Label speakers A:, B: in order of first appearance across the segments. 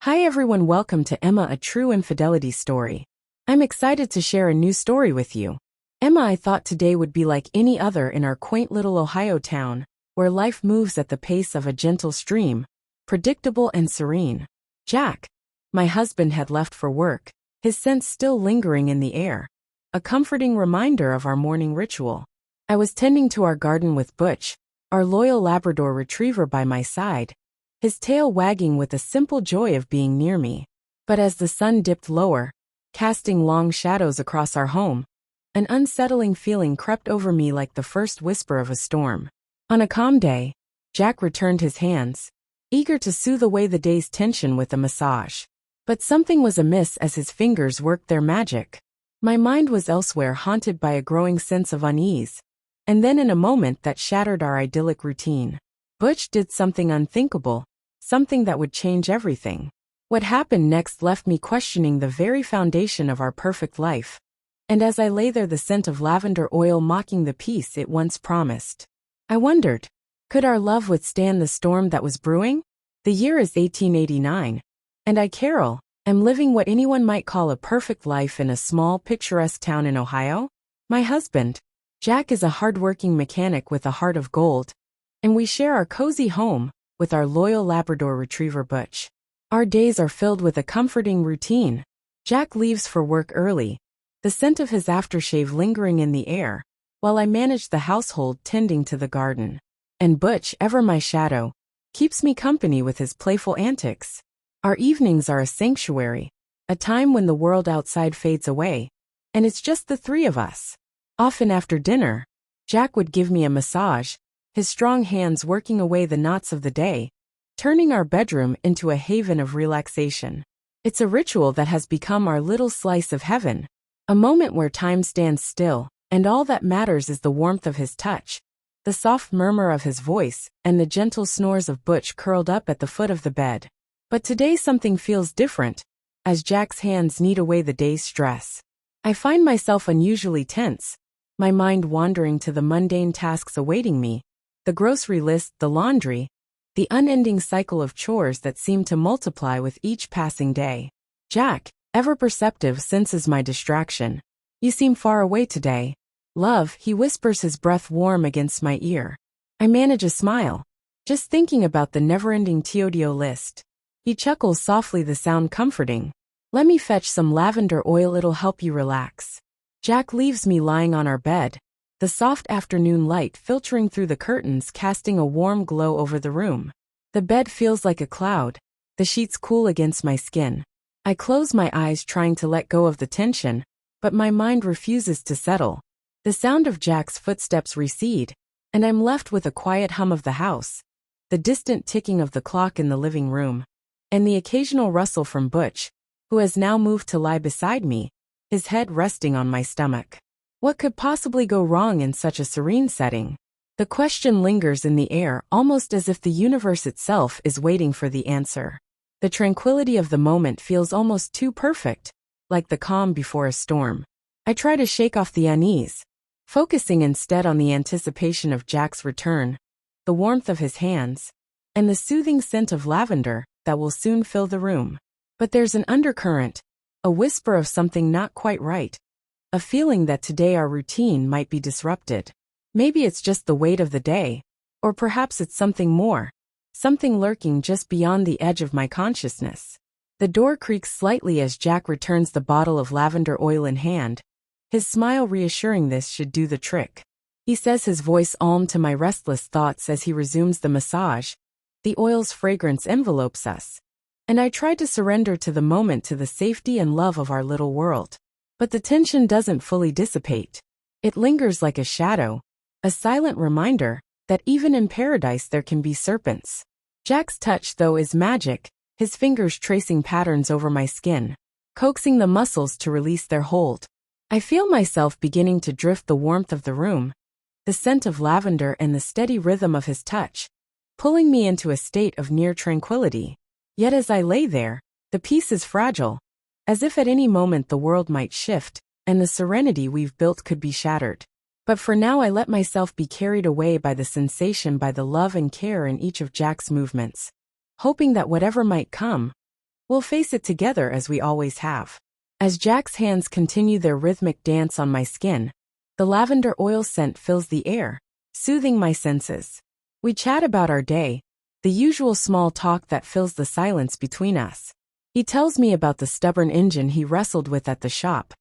A: Hi everyone, welcome to Emma, a true infidelity story. I'm excited to share a new story with you. Emma, I thought today would be like any other in our quaint little Ohio town, where life moves at the pace of a gentle stream, predictable and serene. Jack, my husband, had left for work, his scent still lingering in the air, a comforting reminder of our morning ritual. I was tending to our garden with Butch, our loyal Labrador retriever, by my side, his tail wagging with the simple joy of being near me. But as the sun dipped lower, casting long shadows across our home, an unsettling feeling crept over me like the first whisper of a storm. On a calm day, Jack returned his hands, eager to soothe away the day's tension with a massage. But something was amiss as his fingers worked their magic. My mind was elsewhere, haunted by a growing sense of unease. And then, in a moment that shattered our idyllic routine, Butch did something unthinkable. Something that would change everything. What happened next left me questioning the very foundation of our perfect life. And as I lay there, the scent of lavender oil mocking the peace it once promised, I wondered, could our love withstand the storm that was brewing? The year is 1889, and I, Carol, am living what anyone might call a perfect life in a small, picturesque town in Ohio. My husband, Jack, is a hardworking mechanic with a heart of gold, and we share our cozy home with our loyal Labrador retriever Butch. Our days are filled with a comforting routine. Jack leaves for work early, the scent of his aftershave lingering in the air, while I manage the household, tending to the garden. And Butch, ever my shadow, keeps me company with his playful antics. Our evenings are a sanctuary, a time when the world outside fades away, and it's just the three of us. Often after dinner, Jack would give me a massage, his strong hands working away the knots of the day, turning our bedroom into a haven of relaxation. It's a ritual that has become our little slice of heaven, a moment where time stands still, and all that matters is the warmth of his touch, the soft murmur of his voice, and the gentle snores of Butch curled up at the foot of the bed. But today something feels different. As Jack's hands knead away the day's stress, I find myself unusually tense, my mind wandering to the mundane tasks awaiting me. The grocery list, the laundry, the unending cycle of chores that seem to multiply with each passing day. Jack, ever perceptive, senses my distraction. You seem far away today. Love, he whispers, his breath warm against my ear. I manage a smile, just thinking about the never-ending to-do list. He chuckles softly, the sound comforting. Let me fetch some lavender oil, it'll help you relax. Jack leaves me lying on our bed, the soft afternoon light filtering through the curtains, casting a warm glow over the room. The bed feels like a cloud, the sheets cool against my skin. I close my eyes, trying to let go of the tension, but my mind refuses to settle. The sound of Jack's footsteps recede, and I'm left with a quiet hum of the house, the distant ticking of the clock in the living room, and the occasional rustle from Butch, who has now moved to lie beside me, his head resting on my stomach. What could possibly go wrong in such a serene setting? The question lingers in the air, almost as if the universe itself is waiting for the answer. The tranquility of the moment feels almost too perfect, like the calm before a storm. I try to shake off the unease, focusing instead on the anticipation of Jack's return, the warmth of his hands, and the soothing scent of lavender that will soon fill the room. But there's an undercurrent, a whisper of something not quite right. A feeling that today our routine might be disrupted. Maybe it's just the weight of the day, or perhaps it's something more, something lurking just beyond the edge of my consciousness. The door creaks slightly as Jack returns, the bottle of lavender oil in hand, his smile reassuring. This should do the trick, he says, his voice calm to my restless thoughts as he resumes the massage. The oil's fragrance envelopes us, and I try to surrender to the moment, to the safety and love of our little world. But the tension doesn't fully dissipate. It lingers like a shadow, a silent reminder that even in paradise there can be serpents. Jack's touch, though, is magic, his fingers tracing patterns over my skin, coaxing the muscles to release their hold. I feel myself beginning to drift, the warmth of the room, the scent of lavender, and the steady rhythm of his touch, pulling me into a state of near tranquility. Yet as I lay there, the peace is fragile, as if at any moment the world might shift, and the serenity we've built could be shattered. But for now I let myself be carried away by the sensation, by the love and care in each of Jack's movements, hoping that whatever might come, We'll face it together as we always have. As Jack's hands continue their rhythmic dance on my skin, the lavender oil scent fills the air, soothing my senses. We chat about our day, the usual small talk that fills the silence between us. He tells me about the stubborn engine he wrestled with at the shop,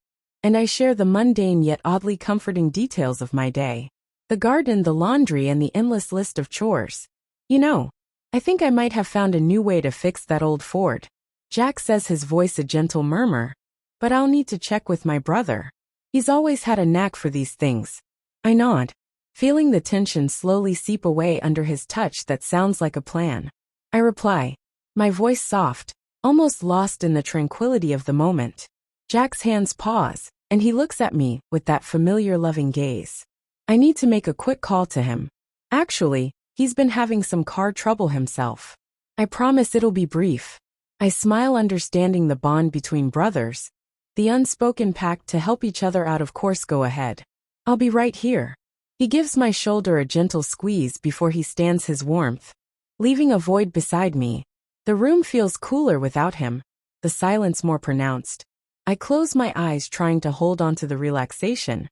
A: and I share the mundane yet oddly comforting details of my day. The garden, the laundry, and the endless list of chores. You know, I think I might have found a new way to fix that old Ford. Jack says, his voice a gentle murmur, but I'll need to check with my brother. He's always had a knack for these things. I nod, feeling the tension slowly seep away under his touch. That sounds like a plan. I reply, my voice soft, almost lost in the tranquility of the moment. Jack's hands pause, and he looks at me with that familiar loving gaze. I need to make a quick call to him. Actually, he's been having some car trouble himself. I promise it'll be brief. I smile, understanding the bond between brothers. The unspoken pact to help each other out. Of course, go ahead. I'll be right here. He gives my shoulder a gentle squeeze before he stands his warmth, leaving a void beside me. The room feels cooler without him, the silence more pronounced. I close my eyes, trying to hold on to the relaxation,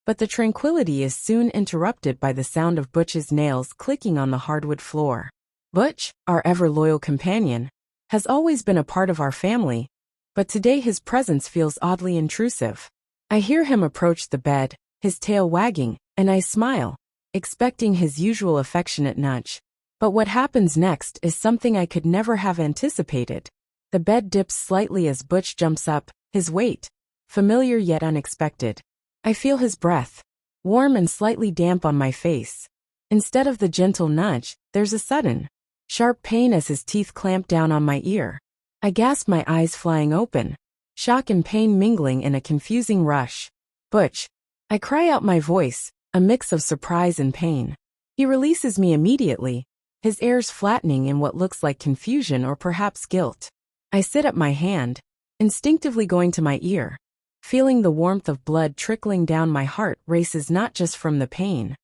A: but the tranquility is soon interrupted by the sound of Butch's nails clicking on the hardwood floor. Butch, our ever-loyal companion, has always been a part of our family, but today his presence feels oddly intrusive. I hear him approach the bed, his tail wagging, and I smile, expecting his usual affectionate nudge. But what happens next is something I could never have anticipated. The bed dips slightly as Butch jumps up, his weight, familiar yet unexpected. I feel his breath, warm and slightly damp on my face. Instead of the gentle nudge, there's a sudden, sharp pain as his teeth clamp down on my ear. I gasp, my eyes flying open, shock and pain mingling in a confusing rush. Butch. I cry out, my voice, a mix of surprise and pain. He releases me immediately, his airs flattening in what looks like confusion or perhaps guilt. I sit up, my hand, instinctively going to my ear. Feeling the warmth of blood trickling down, my heart races, not just from the pain,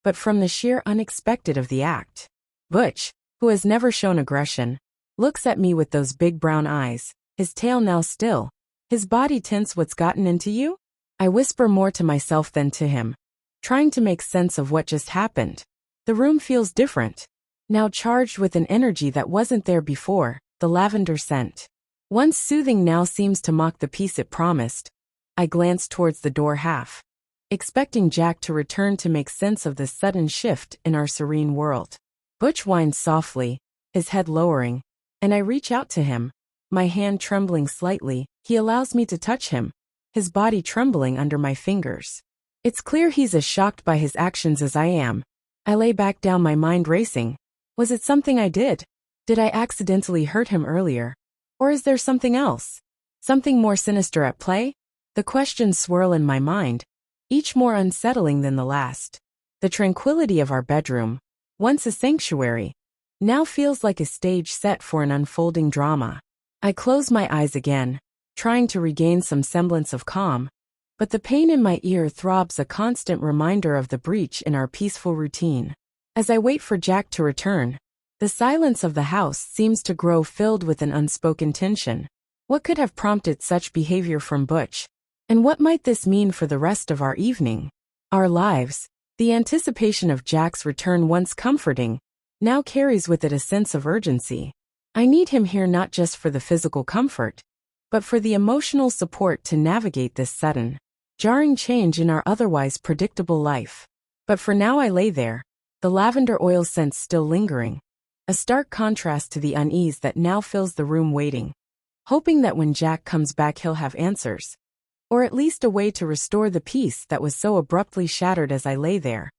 A: but from the sheer unexpected of the act. Butch, who has never shown aggression, looks at me with those big brown eyes, his tail now still, his body tense. What's gotten into you? I whisper, more to myself than to him, trying to make sense of what just happened. The room feels different, now charged with an energy that wasn't there before. The lavender scent, once soothing, now seems to mock the peace it promised. I glance towards the door, half expecting Jack to return to make sense of this sudden shift in our serene world. Butch whines softly, his head lowering, and I reach out to him, my hand trembling slightly. He allows me to touch him, his body trembling under my fingers. It's clear he's as shocked by his actions as I am. I lay back down, my mind racing. Was it something I did? Did I accidentally hurt him earlier? Or is there something else? Something more sinister at play? The questions swirl in my mind, each more unsettling than the last. The tranquility of our bedroom, once a sanctuary, now feels like a stage set for an unfolding drama. I close my eyes again, trying to regain some semblance of calm, but the pain in my ear throbs, a constant reminder of the breach in our peaceful routine. As I wait for Jack to return, the silence of the house seems to grow, filled with an unspoken tension. What could have prompted such behavior from Butch? And what might this mean for the rest of our evening? Our lives? The anticipation of Jack's return, once comforting, now carries with it a sense of urgency. I need him here, not just for the physical comfort, but for the emotional support to navigate this sudden, jarring change in our otherwise predictable life. But for now, I lay there, the lavender oil scent still lingering, a stark contrast to the unease that now fills the room, waiting, hoping that when Jack comes back he'll have answers, or at least a way to restore the peace that was so abruptly shattered. As I lay there,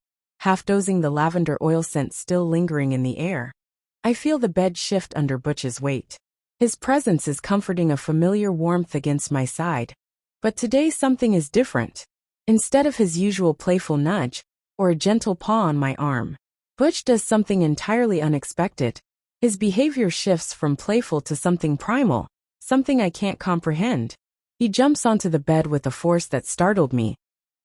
A: half dozing, the lavender oil scent still lingering in the air, I feel the bed shift under Butch's weight. His presence is comforting, a familiar warmth against my side. But today something is different. Instead of his usual playful nudge, or a gentle paw on my arm, Butch does something entirely unexpected. His behavior shifts from playful to something primal, something I can't comprehend. He jumps onto the bed with a force that startled me,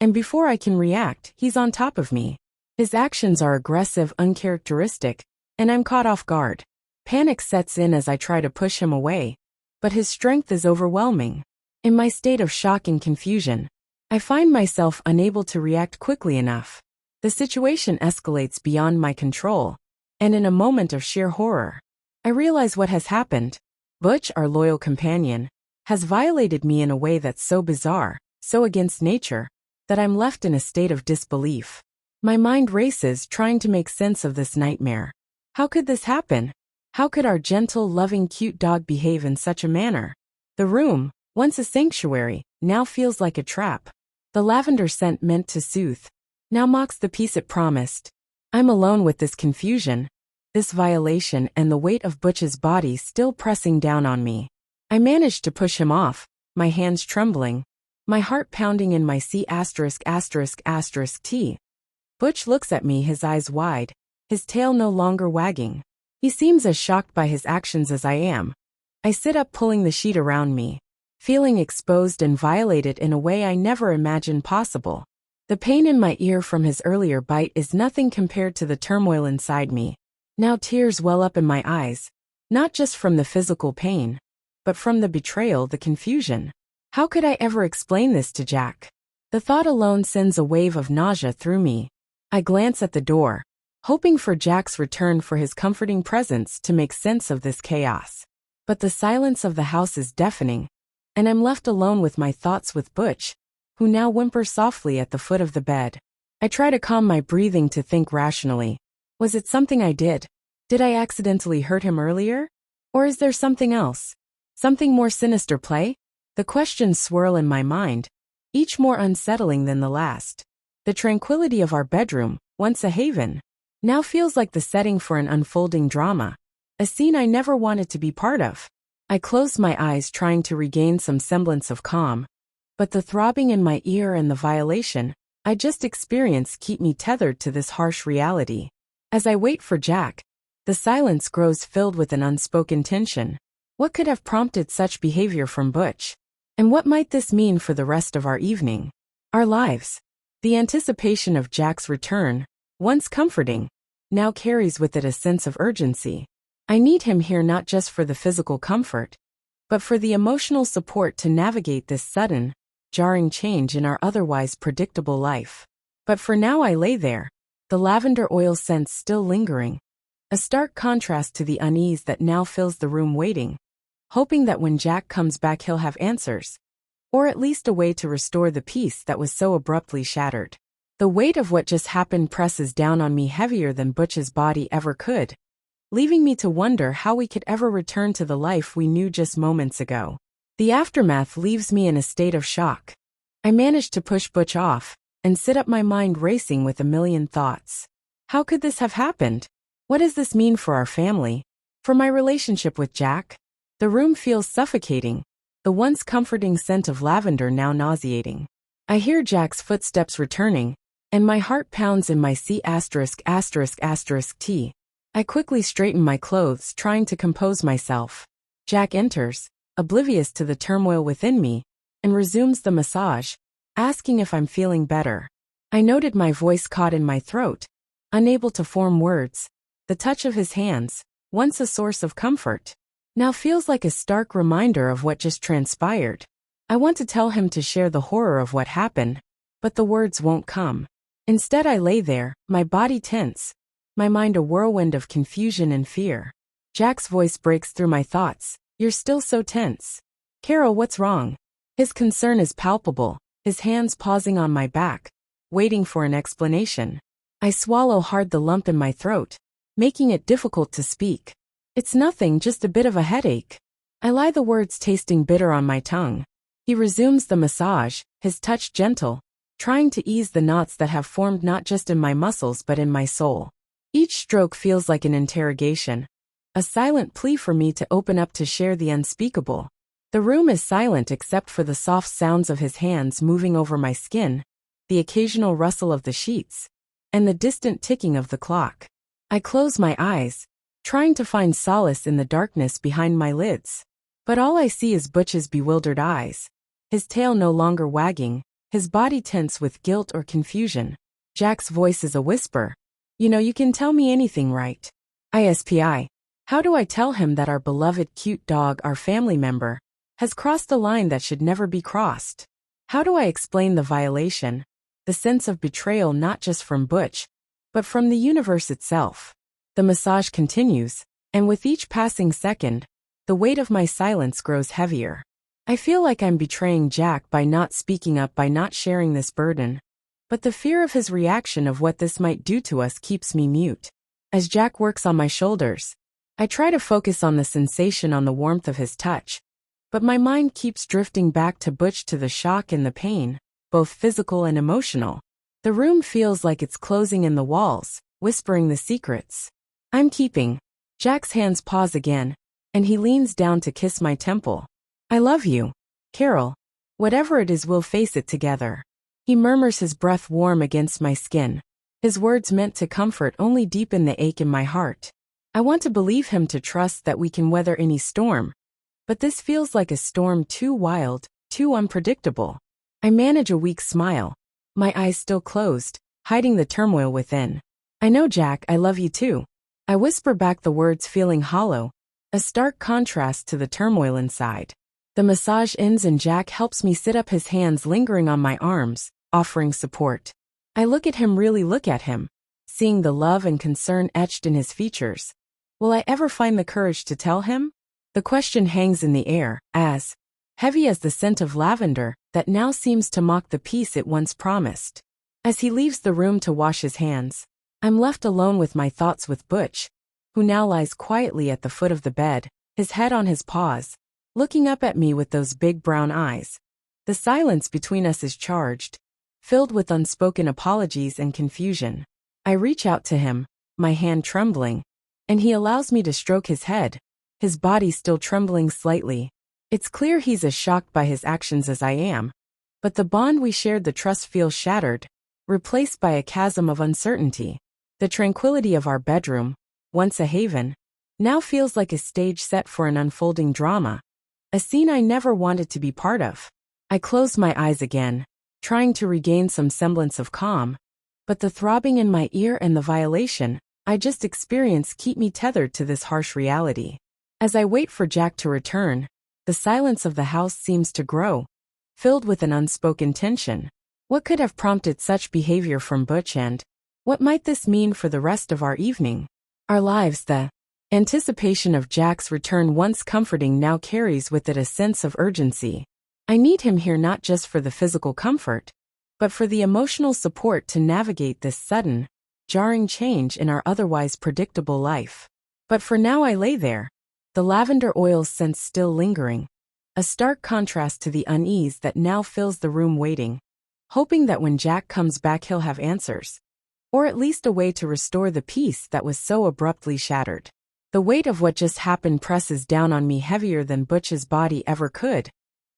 A: and before I can react, he's on top of me. His actions are aggressive, uncharacteristic, and I'm caught off guard. Panic sets in as I try to push him away, but his strength is overwhelming. In my state of shock and confusion, I find myself unable to react quickly enough. The situation escalates beyond my control, and in a moment of sheer horror, I realize what has happened. Butch, our loyal companion, has violated me in a way that's so bizarre, so against nature, that I'm left in a state of disbelief. My mind races trying to make sense of this nightmare. How could this happen? How could our gentle, loving, cute dog behave in such a manner? The room, once a sanctuary, now feels like a trap. The lavender scent meant to soothe now mocks the peace it promised. I'm alone with this confusion, this violation, and the weight of Butch's body still pressing down on me. I managed to push him off, my hands trembling, my heart pounding in my C********T. Butch looks at me, his eyes wide, his tail no longer wagging. He seems as shocked by his actions as I am. I sit up, pulling the sheet around me, feeling exposed and violated in a way I never imagined possible. The pain in my ear from his earlier bite is nothing compared to the turmoil inside me. Now tears well up in my eyes, not just from the physical pain, but from the betrayal, the confusion. How could I ever explain this to Jack? The thought alone sends a wave of nausea through me. I glance at the door, hoping for Jack's return, for his comforting presence to make sense of this chaos. But the silence of the house is deafening, and I'm left alone with my thoughts, with Butch, who now whimpers softly at the foot of the bed. I try to calm my breathing, to think rationally. Was it something I did? Did I accidentally hurt him earlier? Or is there something else? Something more sinister play? The questions swirl in my mind, each more unsettling than the last. The tranquility of our bedroom, once a haven, now feels like the setting for an unfolding drama, a scene I never wanted to be part of. I close my eyes, trying to regain some semblance of calm, but the throbbing in my ear and the violation I just experienced keep me tethered to this harsh reality. As I wait for Jack, the silence grows, filled with an unspoken tension. What could have prompted such behavior from Butch? And what might this mean for the rest of our evening, our lives? The anticipation of Jack's return, once comforting, now carries with it a sense of urgency. I need him here, not just for the physical comfort, but for the emotional support to navigate this sudden, jarring change in our otherwise predictable life. But for now I lay there, the lavender oil scent still lingering, a stark contrast to the unease that now fills the room, waiting, hoping that when Jack comes back he'll have answers, or at least a way to restore the peace that was so abruptly shattered. The weight of what just happened presses down on me, heavier than Butch's body ever could, leaving me to wonder how we could ever return to the life we knew just moments ago. The aftermath leaves me in a state of shock. I manage to push Butch off and sit up, my mind racing with a million thoughts. How could this have happened? What does this mean for our family? For my relationship with Jack? The room feels suffocating, the once comforting scent of lavender now nauseating. I hear Jack's footsteps returning, and my heart pounds in my C********T. I quickly straighten my clothes, trying to compose myself. Jack enters, oblivious to the turmoil within me, and resumes the massage, asking if I'm feeling better. I noted my voice caught in my throat, unable to form words. The touch of his hands, once a source of comfort, now feels like a stark reminder of what just transpired. I want to tell him, to share the horror of what happened, but the words won't come. Instead I lay there, my body tense, my mind a whirlwind of confusion and fear. Jack's voice breaks through my thoughts. You're still so tense. Carol, what's wrong? His concern is palpable, his hands pausing on my back, waiting for an explanation. I swallow hard, the lump in my throat, making it difficult to speak. It's nothing, just a bit of a headache. I lie, the words tasting bitter on my tongue. He resumes the massage, his touch gentle, trying to ease the knots that have formed not just in my muscles but in my soul. Each stroke feels like an interrogation, a silent plea for me to open up, to share the unspeakable. The room is silent except for the soft sounds of his hands moving over my skin, the occasional rustle of the sheets, and the distant ticking of the clock. I close my eyes, trying to find solace in the darkness behind my lids. But all I see is Butch's bewildered eyes, his tail no longer wagging, his body tense with guilt or confusion. Jack's voice is a whisper. You know, you can tell me anything, right? ISPI. How do I tell him that our beloved cute dog, our family member, has crossed a line that should never be crossed? How do I explain the violation, the sense of betrayal not just from Butch, but from the universe itself? The massage continues, and with each passing second, the weight of my silence grows heavier. I feel like I'm betraying Jack by not speaking up, by not sharing this burden. But the fear of his reaction, of what this might do to us, keeps me mute. As Jack works on my shoulders, I try to focus on the sensation, on the warmth of his touch. But my mind keeps drifting back to Butch, to the shock and the pain, both physical and emotional. The room feels like it's closing in, the walls, whispering the secrets I'm keeping. Jack's hands pause again, and he leans down to kiss my temple. I love you, Carol. Whatever it is, we'll face it together. He murmurs, his breath warm against my skin. His words, meant to comfort, only deepen the ache in my heart. I want to believe him, to trust that we can weather any storm. But this feels like a storm, too wild, too unpredictable. I manage a weak smile, my eyes still closed, hiding the turmoil within. I know, Jack, I love you too. I whisper back, the words feeling hollow, a stark contrast to the turmoil inside. The massage ends and Jack helps me sit up, his hands lingering on my arms, offering support. I look at him, really look at him, seeing the love and concern etched in his features. Will I ever find the courage to tell him? The question hangs in the air, as heavy as the scent of lavender that now seems to mock the peace it once promised. As he leaves the room to wash his hands, I'm left alone with my thoughts, with Butch, who now lies quietly at the foot of the bed, his head on his paws, looking up at me with those big brown eyes. The silence between us is charged, filled with unspoken apologies and confusion. I reach out to him, my hand trembling, and he allows me to stroke his head, his body still trembling slightly. It's clear he's as shocked by his actions as I am. But the bond we shared, the trust, feels shattered, replaced by a chasm of uncertainty. The tranquility of our bedroom, once a haven, now feels like a stage set for an unfolding drama, a scene I never wanted to be part of. I close my eyes again, trying to regain some semblance of calm, but the throbbing in my ear and the violation I just experienced keep me tethered to this harsh reality. As I wait for Jack to return, the silence of the house seems to grow, filled with an unspoken tension. What could have prompted such behavior from Butch, and what might this mean for the rest of our evening, our lives? The anticipation of Jack's return, once comforting, now carries with it a sense of urgency. I need him here, not just for the physical comfort, but for the emotional support to navigate this sudden, jarring change in our otherwise predictable life. But for now I lay there, the lavender oil scent still lingering, a stark contrast to the unease that now fills the room, waiting, hoping that when Jack comes back he'll have answers, or at least a way to restore the peace that was so abruptly shattered. The weight of what just happened presses down on me, heavier than Butch's body ever could,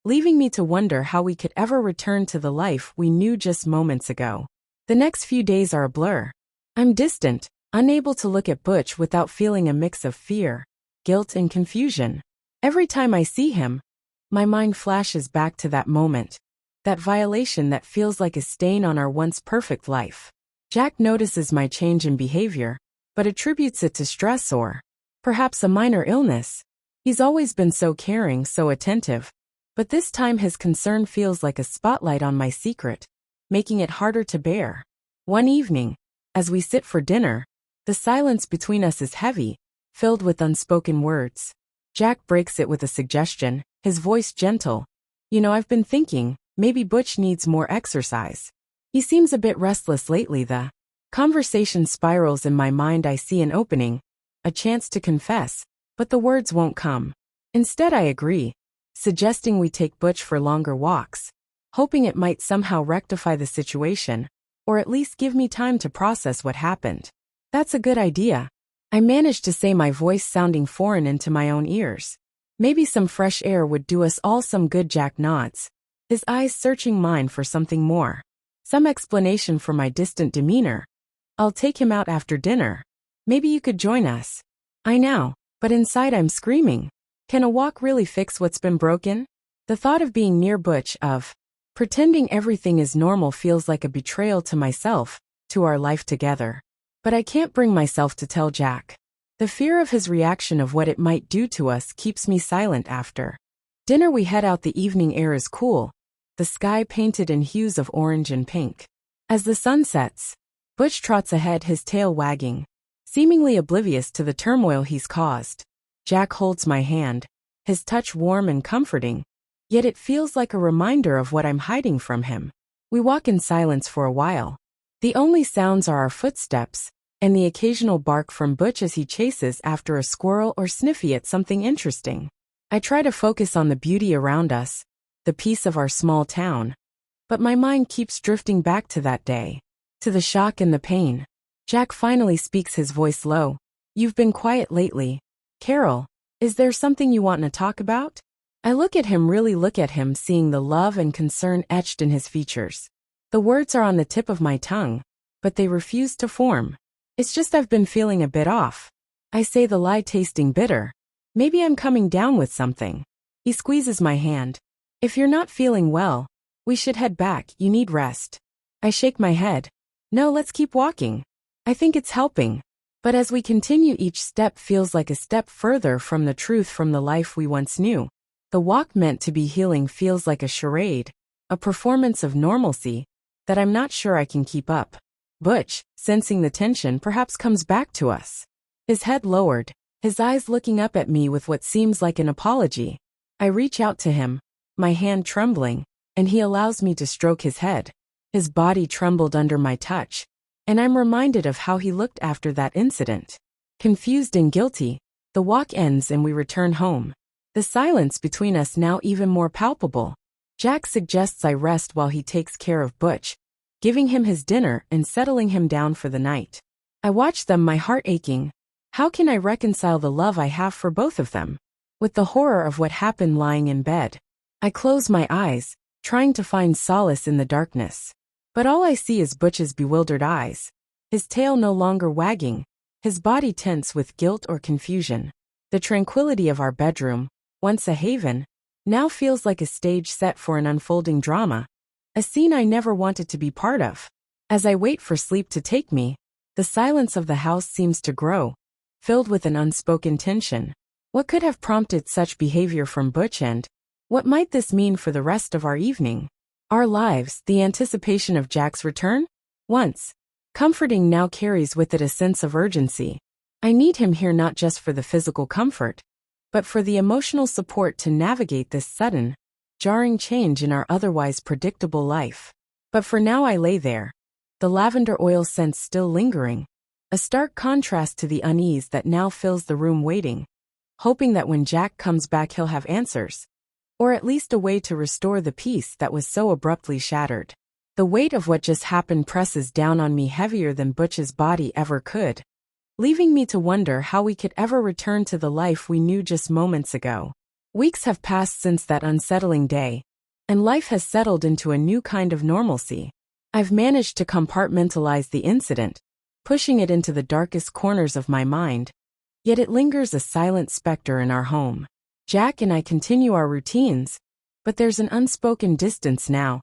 A: leaving me to wonder how we could ever return to the life we knew just moments ago. The next few days are a blur. I'm distant, unable to look at Butch without feeling a mix of fear, guilt, and confusion. Every time I see him, my mind flashes back to that moment, that violation that feels like a stain on our once perfect life. Jack notices my change in behavior, but attributes it to stress or perhaps a minor illness. He's always been so caring, so attentive, but this time his concern feels like a spotlight on my secret, making it harder to bear. One evening, as we sit for dinner, the silence between us is heavy, filled with unspoken words. Jack breaks it with a suggestion, his voice gentle. I've been thinking, maybe Butch needs more exercise. He seems a bit restless lately. The conversation spirals in my mind. I see an opening, a chance to confess, but the words won't come. Instead I agree, suggesting we take Butch for longer walks, hoping it might somehow rectify the situation, or at least give me time to process what happened. That's a good idea, I managed to say, my voice sounding foreign into my own ears. Maybe some fresh air would do us all some good. Jack nods, his eyes searching mine for something more. Some explanation for my distant demeanor. I'll take him out after dinner. Maybe you could join us. I know, but inside I'm screaming. Can a walk really fix what's been broken? The thought of being near Butch, of pretending everything is normal, feels like a betrayal to myself, to our life together. But I can't bring myself to tell Jack. The fear of his reaction of what it might do to us keeps me silent after dinner. We head out. The evening air is cool, the sky painted in hues of orange and pink. As the sun sets, Butch trots ahead, his tail wagging, seemingly oblivious to the turmoil he's caused. Jack holds my hand, his touch warm and comforting, yet it feels like a reminder of what I'm hiding from him. We walk in silence for a while. The only sounds are our footsteps and the occasional bark from Butch as he chases after a squirrel or sniffy at something interesting. I try to focus on the beauty around us, the peace of our small town, but my mind keeps drifting back to that day, to the shock and the pain. Jack finally speaks, his voice low. "You've been quiet lately. Carol, is there something you want to talk about?" I look at him, really look at him, seeing the love and concern etched in his features. The words are on the tip of my tongue, but they refuse to form. "It's just I've been feeling a bit off," I say, the lie tasting bitter. "Maybe I'm coming down with something." He squeezes my hand. "If you're not feeling well, we should head back. You need rest." I shake my head. "No, let's keep walking. I think it's helping." But as we continue, each step feels like a step further from the truth, from the life we once knew. The walk meant to be healing feels like a charade, a performance of normalcy that I'm not sure I can keep up. Butch, sensing the tension, perhaps comes back to us. His head lowered, his eyes looking up at me with what seems like an apology. I reach out to him, my hand trembling, and he allows me to stroke his head. His body trembled under my touch, and I'm reminded of how he looked after that incident. Confused and guilty, the walk ends and we return home. The silence between us now even more palpable. Jack suggests I rest while he takes care of Butch, giving him his dinner and settling him down for the night. I watch them, my heart aching. How can I reconcile the love I have for both of them with the horror of what happened lying in bed? I close my eyes, trying to find solace in the darkness. But all I see is Butch's bewildered eyes, his tail no longer wagging, his body tense with guilt or confusion. The tranquility of our bedroom, once a haven, now feels like a stage set for an unfolding drama, a scene I never wanted to be part of. As I wait for sleep to take me, the silence of the house seems to grow, filled with an unspoken tension. What could have prompted such behavior from Butch, and what might this mean for the rest of our evening? Our lives. The anticipation of Jack's return, once comforting, now carries with it a sense of urgency. I need him here, not just for the physical comfort, but for the emotional support to navigate this sudden, jarring change in our otherwise predictable life. But for now I lay there, the lavender oil scent still lingering, a stark contrast to the unease that now fills the room, waiting, hoping that when Jack comes back he'll have answers, or at least a way to restore the peace that was so abruptly shattered. The weight of what just happened presses down on me, heavier than Butch's body ever could, leaving me to wonder how we could ever return to the life we knew just moments ago. Weeks have passed since that unsettling day, and life has settled into a new kind of normalcy. I've managed to compartmentalize the incident, pushing it into the darkest corners of my mind, yet it lingers, a silent specter in our home. Jack and I continue our routines, but there's an unspoken distance now,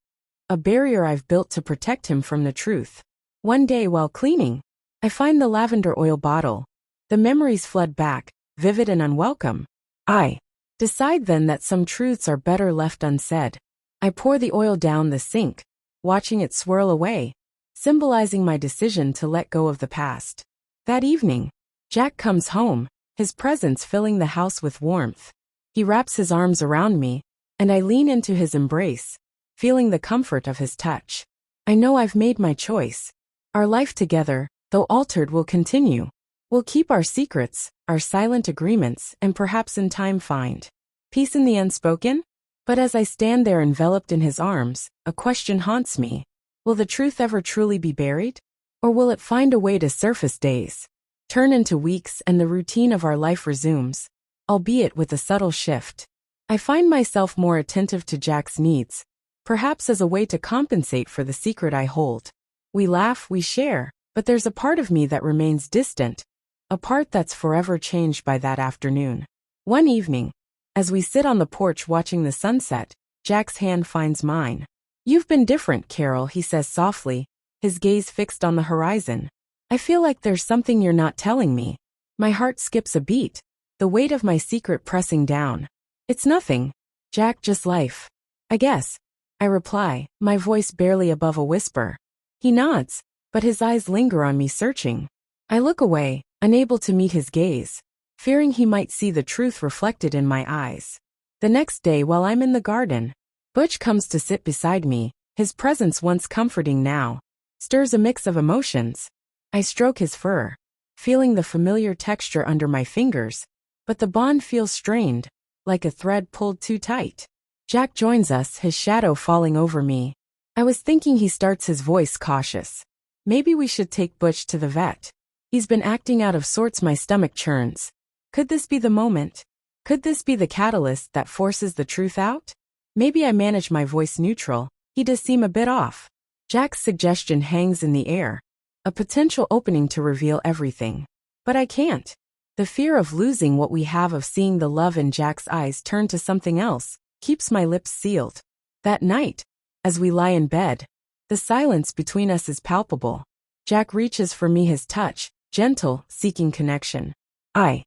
A: a barrier I've built to protect him from the truth. One day while cleaning, I find the lavender oil bottle. The memories flood back, vivid and unwelcome. I decide then that some truths are better left unsaid. I pour the oil down the sink, watching it swirl away, symbolizing my decision to let go of the past. That evening, Jack comes home, his presence filling the house with warmth. He wraps his arms around me, and I lean into his embrace, feeling the comfort of his touch. I know I've made my choice. Our life together, though altered, will continue. We'll keep our secrets, our silent agreements, and perhaps in time find peace in the unspoken. But as I stand there enveloped in his arms, a question haunts me. Will the truth ever truly be buried? Or will it find a way to surface? Days turn into weeks and the routine of our life resumes, albeit with a subtle shift. I find myself more attentive to Jack's needs, perhaps as a way to compensate for the secret I hold. We laugh, we share, but there's a part of me that remains distant, a part that's forever changed by that afternoon. One evening, as we sit on the porch watching the sunset, Jack's hand finds mine. "You've been different, Carol," he says softly, his gaze fixed on the horizon. "I feel like there's something you're not telling me." My heart skips a beat, the weight of my secret pressing down. It's nothing, Jack, just life, I guess, I reply, my voice barely above a whisper. He nods, but his eyes linger on me, searching. I look away, unable to meet his gaze, fearing he might see the truth reflected in my eyes. The next day, while I'm in the garden, Butch comes to sit beside me. His presence, once comforting, now stirs a mix of emotions. I stroke his fur, feeling the familiar texture under my fingers, but the bond feels strained, like a thread pulled too tight. Jack joins us, his shadow falling over me. I was thinking, he starts, his voice cautious. Maybe we should take Butch to the vet. He's been acting out of sorts. My stomach churns. Could this be the moment? Could this be the catalyst that forces the truth out? Maybe I manage my voice neutral. He does seem a bit off. Jack's suggestion hangs in the air, a potential opening to reveal everything. But I can't. The fear of losing what we have, of seeing the love in Jack's eyes turn to something else, keeps my lips sealed. That night, as we lie in bed, the silence between us is palpable. Jack reaches for me, his touch, gentle, seeking connection. I